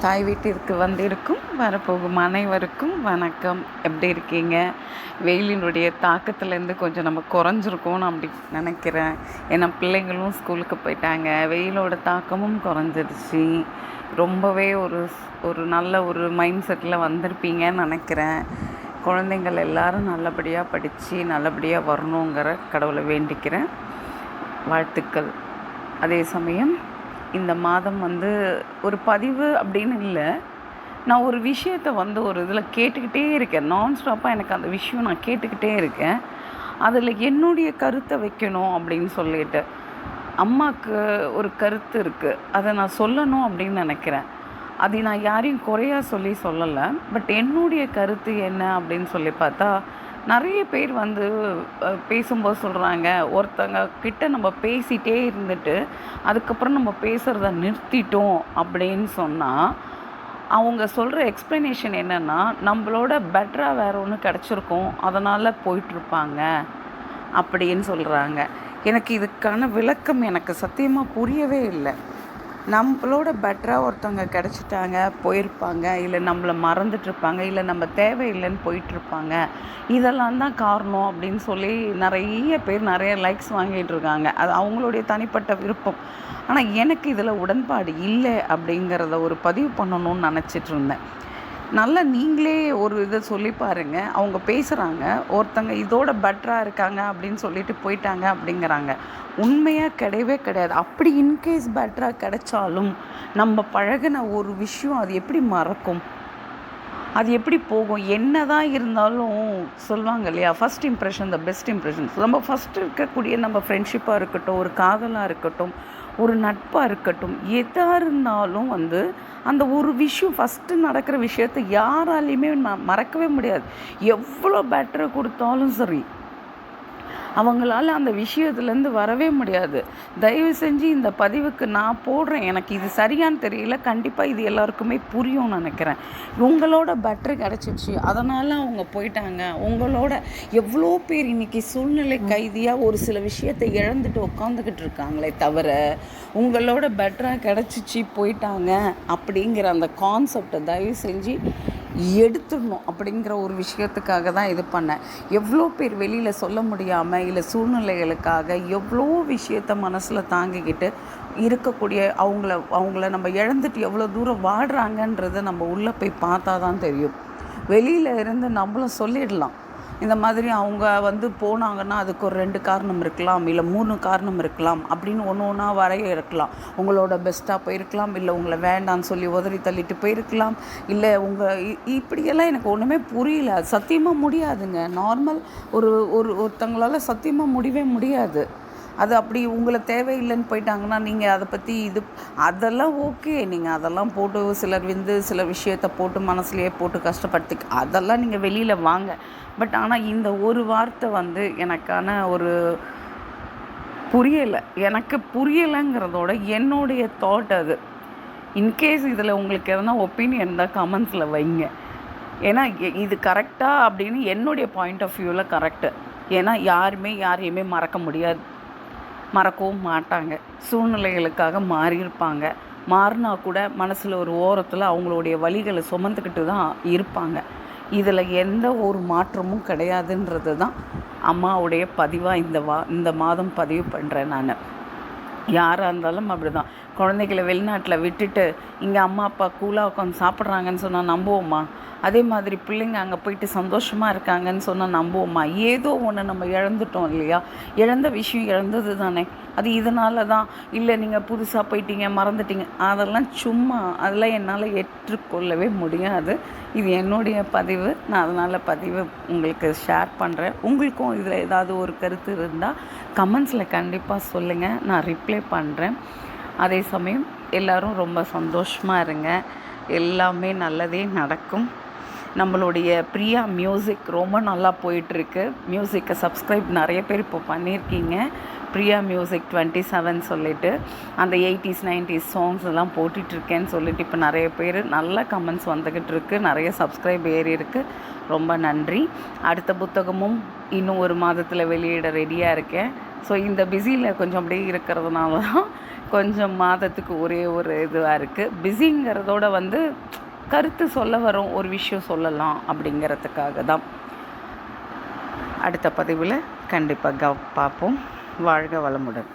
தாய் வீட்டிற்கு வந்திருக்கும் வரப்போகும் அனைவருக்கும் வணக்கம். எப்படி இருக்கீங்க? வெயிலினுடைய தாக்கத்துலேருந்து கொஞ்சம் நம்ம குறைஞ்சிருக்கோன்னு அப்படி நினைக்கிறேன். ஏன்னா பிள்ளைங்களும் ஸ்கூலுக்கு போயிட்டாங்க, வெயிலோட தாக்கமும் குறைஞ்சிருச்சு. ரொம்பவே ஒரு நல்ல ஒரு மைண்ட் செட்டில் வந்திருப்பீங்கன்னு நினைக்கிறேன். குழந்தைங்கள் எல்லாரும் நல்லபடியாக படித்து நல்லபடியாக வரணுங்கிற கடவுளை வேண்டிக்கிறேன். வாழ்த்துக்கள். அதே சமயம் இந்த மாதம் ஒரு பதிவு அப்படின்னு இல்லை, நான் ஒரு விஷயத்தை ஒரு இதில் கேட்டுக்கிட்டே இருக்கேன். நான்ஸ்டாப்பாக எனக்கு அந்த விஷயம் நான் கேட்டுக்கிட்டே இருக்கேன். அதில் என்னுடைய கருத்தை வைக்கணும் அப்படின்னு சொல்லிட்டு அம்மாவுக்கு ஒரு கருத்து இருக்குது, அதை நான் சொல்லணும் அப்படின்னு நினைக்கிறேன். அது நான் யாரையும் குறையாக சொல்லலை, பட் என்னுடைய கருத்து என்ன அப்படின்னு சொல்லி பார்த்தா, நிறைய பேர் பேசும்போது சொல்கிறாங்க, ஒருத்தங்க கிட்ட நம்ம பேசிகிட்டே இருந்துட்டு அதுக்கப்புறம் நம்ம பேசுகிறத நிறுத்திட்டோம் அப்படின்னு சொன்னால், அவங்க சொல்கிற எக்ஸ்ப்ளனேஷன் என்னென்னா, நம்மளோட பெட்டராக வேறு ஒன்று கிடச்சிருக்கோம், அதனால் போயிட்டுருப்பாங்க அப்படின்னு சொல்கிறாங்க. எனக்கு இதுக்கான விளக்கம் எனக்கு சத்தியமாக புரியவே இல்லை. நம்மளோட பெட்டராக ஒருத்தவங்க கிடச்சிட்டாங்க, போயிருப்பாங்க, இல்லை நம்மளை மறந்துட்டுருப்பாங்க, இல்லை நம்ம தேவையில்லைன்னு போயிட்டுருப்பாங்க, இதெல்லாம் தான் காரணம் அப்படின்னு சொல்லி நிறைய பேர் நிறைய லைக்ஸ் வாங்கிட்டுருக்காங்க. அது அவங்களுடைய தனிப்பட்ட விருப்பம். ஆனால் எனக்கு இதில் உடன்பாடு இல்லை அப்படிங்கிறத ஒரு பதிவு பண்ணணும்னு நினச்சிட்ருந்தேன். நல்லா நீங்களே ஒரு இதை சொல்லி பாருங்கள். அவங்க பேசுகிறாங்க, ஒருத்தங்க இதோட பெட்டராக இருக்காங்க அப்படின்னு சொல்லிட்டு போயிட்டாங்க அப்படிங்கிறாங்க. உண்மையாக கிடையவே கிடையாது. அப்படி இன்கேஸ் பெட்டராக கிடைச்சாலும் நம்ம பழகின ஒரு விஷயம் அது எப்படி மறக்கும்? அது எப்படி போகும்? என்ன தான் இருந்தாலும் சொல்லுவாங்க இல்லையா, first impression the best impression. நம்ம ஃபஸ்ட்டு இருக்கக்கூடிய நம்ம ஃப்ரெண்ட்ஷிப்பாக இருக்கட்டும், ஒரு காதலாக இருக்கட்டும், ஒரு நட்பாக இருக்கட்டும், எதாக இருந்தாலும் அந்த ஒரு விஷயம் ஃபஸ்ட்டு நடக்கிற விஷயத்தை யாராலையுமே மறக்கவே முடியாது. எவ்வளோ பெட்டரை கொடுத்தாலும் சரி, அவங்களால அந்த விஷயத்துலேருந்து வரவே முடியாது. தயவு செஞ்சு இந்த பதிவுக்கு நான் போடுறேன், எனக்கு இது சரியான்னு தெரியல, கண்டிப்பாக இது எல்லாருக்குமே புரியும்னு நினைக்கிறேன். உங்களோட பெட்ரு கிடச்சிடுச்சு, அதனால் அவங்க போயிட்டாங்க. உங்களோட எவ்வளோ பேர் இன்றைக்கி சூழ்நிலை கைதியாக ஒரு சில விஷயத்தை இழந்துட்டு உட்காந்துக்கிட்டு இருக்காங்களே தவிர, உங்களோட பெட்டராக கிடச்சிச்சு போயிட்டாங்க அப்படிங்கிற அந்த கான்செப்டை தயவு செஞ்சு எடுத்துடணும் அப்படிங்கிற ஒரு விஷயத்துக்காக தான் இது பண்ணேன். எவ்வளோ பேர் வெளியில் சொல்ல முடியாமல் இல்லை சூழ்நிலைகளுக்காக எவ்வளோ விஷயத்த மனசில் தாங்கிக்கிட்டு இருக்கக்கூடிய அவங்கள நம்ம இழந்துட்டு எவ்வளோ தூரம் வாடுறாங்கன்றதை நம்ம உள்ளே போய் பார்த்தா தான் தெரியும். வெளியில் இருந்து நம்மளும் சொல்லிடலாம், இந்த மாதிரி அவங்க போனாங்கன்னா அதுக்கு ஒரு 2 காரணம் இருக்கலாம், இல்லை 3 காரணம் இருக்கலாம் அப்படின்னு ஒன்றா வரைய இருக்கலாம். உங்களோட பெஸ்ட்டாக போயிருக்கலாம், இல்லை உங்களை வேண்டான்னு சொல்லி உதறி தள்ளிட்டு போயிருக்கலாம், இல்லை இப்படியெல்லாம் எனக்கு ஒன்றுமே புரியல. சத்தியமாக முடியாதுங்க. நார்மல் ஒருத்தங்களால் சத்தியமாக முடியவே முடியாது. அது அப்படி உங்களை தேவையில்லைன்னு போயிட்டாங்கன்னா நீங்கள் அதை பற்றி அதெல்லாம் ஓகே, நீங்கள் அதெல்லாம் போட்டு சில விஷயத்தை போட்டு மனசுலையே போட்டு கஷ்டப்படுத்தி அதெல்லாம் நீங்கள் வெளியில் வாங்க. பட் ஆனால் இந்த ஒரு வார்த்தை எனக்கான ஒரு புரியலை. எனக்கு புரியலைங்கிறதோட என்னுடைய தாட் அது. இன்கேஸ் இதில் உங்களுக்கு எதனா ஒப்பீனியன் இருந்தால் கமெண்ட்ஸில் வைங்க. ஏன்னா இது கரெக்டாக அப்படின்னு என்னுடைய பாயிண்ட் ஆஃப் வியூவில் கரெக்டு. ஏன்னா யாரையுமே மறக்க முடியாது, மறக்கவும் மாட்டாங்க. சூழ்நிலைகளுக்காக மாறியிருப்பாங்க. மாறினா கூட மனசில் ஒரு ஓரத்தில் அவங்களுடைய வலிகளை சுமந்துக்கிட்டு தான் இருப்பாங்க. இதில் எந்த ஒரு மாற்றமும் கிடையாதுன்றது தான் அம்மாவுடைய பதிவாக இந்த மாதம் பதிவு பண்ணுறேன் நான். யாராக இருந்தாலும் அப்படி தான். குழந்தைகளை வெளிநாட்டில் விட்டுட்டு இங்கே அம்மா அப்பா கூலாக உட்காந்து சாப்பிட்றாங்கன்னு சொன்னால் நம்புவோமா? அதே மாதிரி பிள்ளைங்க அங்கே போயிட்டு சந்தோஷமாக இருக்காங்கன்னு சொன்னால் நம்புவோமா? ஏதோ ஒன்று நம்ம இழந்துட்டோம் இல்லையா? இழந்த விஷயம் இழந்தது தானே. அது இதனால தான் இல்லை நீங்கள் புதுசாக போயிட்டீங்க மறந்துட்டீங்க, அதெல்லாம் சும்மா, அதெல்லாம் என்னால் ஏற்றுக்கொள்ளவே முடியாது. இது என்னுடைய பதிவு, நான் அதனால் பதிவு உங்களுக்கு ஷேர் பண்ணுறேன். உங்களுக்கும் இதில் ஏதாவது ஒரு கருத்து இருந்தால் கமெண்ட்ஸில் கண்டிப்பாக சொல்லுங்கள், நான் ரிப்ளை பண்ணுறேன். அதே சமயம் எல்லோரும் ரொம்ப சந்தோஷமாக இருங்க, எல்லாமே நல்லதே நடக்கும். நம்மளுடைய பிரியா மியூசிக் ரொம்ப நல்லா போயிட்டுருக்கு. மியூசிக்கை சப்ஸ்கிரைப் நிறைய பேர் இப்போ பண்ணியிருக்கீங்க. பிரியா மியூசிக் 27 சொல்லிட்டு அந்த 80s 90s சாங்ஸ் எல்லாம் போட்டுட்ருக்கேன்னு சொல்லிட்டு இப்போ நிறைய பேர் நல்ல கமெண்ட்ஸ் வந்துக்கிட்டு இருக்குது, நிறைய சப்ஸ்கிரைப் ஏறி இருக்குது. ரொம்ப நன்றி. அடுத்த புத்தகமும் இன்னும் ஒரு மாதத்தில் வெளியிட ரெடியாக இருக்கேன். ஸோ இந்த பிஸியில் கொஞ்சம் அப்படியே இருக்கிறதுனால தான் கொஞ்சம் மாதத்துக்கு ஒரே ஒரு இதுவாக இருக்குது. பிஸிங்கிறதோட வந்து கருத்து சொல்ல வரும், ஒரு விஷயம் சொல்லலாம் அப்படிங்கிறதுக்காக தான். அடுத்த பதிவில் கண்டிப்பாக பார்ப்போம். வாழ்க வளமுடன்.